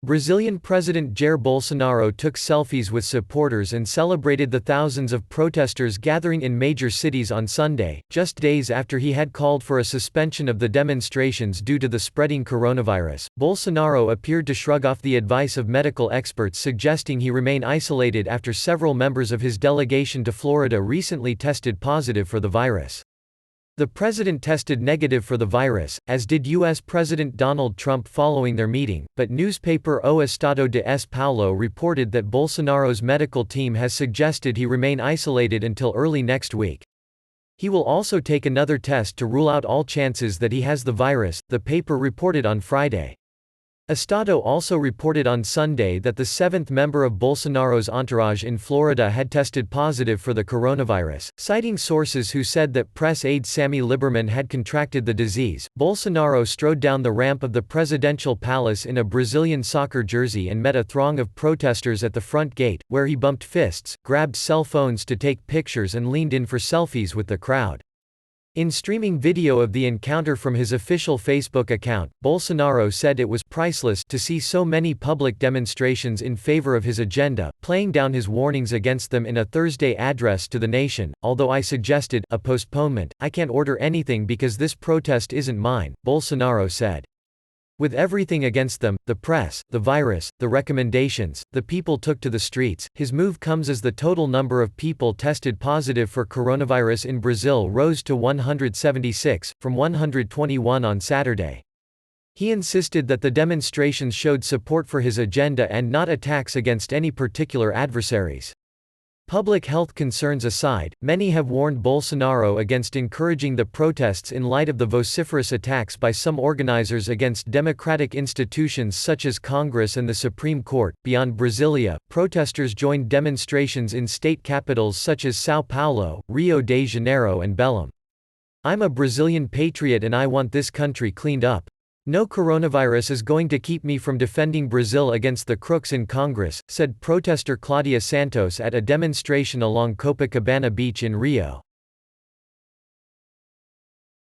Brazilian President Jair Bolsonaro took selfies with supporters and celebrated the thousands of protesters gathering in major cities on Sunday, just days after he had called for a suspension of the demonstrations due to the spreading coronavirus. Bolsonaro appeared to shrug off the advice of medical experts suggesting he remain isolated after several members of his delegation to Florida recently tested positive for the virus. The president tested negative for the virus, as did U.S. President Donald Trump following their meeting, but newspaper O Estado de S. Paulo reported that Bolsonaro's medical team has suggested he remain isolated until early next week. He will also take another test to rule out all chances that he has the virus, the paper reported on Friday. Estado also reported on Sunday that the seventh member of Bolsonaro's entourage in Florida had tested positive for the coronavirus, citing sources who said that press aide Sammy Lieberman had contracted the disease. Bolsonaro strode down the ramp of the presidential palace in a Brazilian soccer jersey and met a throng of protesters at the front gate, where he bumped fists, grabbed cell phones to take pictures and leaned in for selfies with the crowd. In streaming video of the encounter from his official Facebook account, Bolsonaro said it was priceless to see so many public demonstrations in favor of his agenda, playing down his warnings against them in a Thursday address to the nation. Although I suggested a postponement, I can't order anything because this protest isn't mine, Bolsonaro said. With everything against them, the press, the virus, the recommendations, the people took to the streets. His move comes as the total number of people tested positive for coronavirus in Brazil rose to 176, from 121 on Saturday. He insisted that the demonstrations showed support for his agenda and not attacks against any particular adversaries. Public health concerns aside, many have warned Bolsonaro against encouraging the protests in light of the vociferous attacks by some organizers against democratic institutions such as Congress and the Supreme Court. Beyond Brasilia, protesters joined demonstrations in state capitals such as São Paulo, Rio de Janeiro, and Belém. I'm a Brazilian patriot and I want this country cleaned up. No coronavirus is going to keep me from defending Brazil against the crooks in Congress, said protester Claudia Santos at a demonstration along Copacabana Beach in Rio.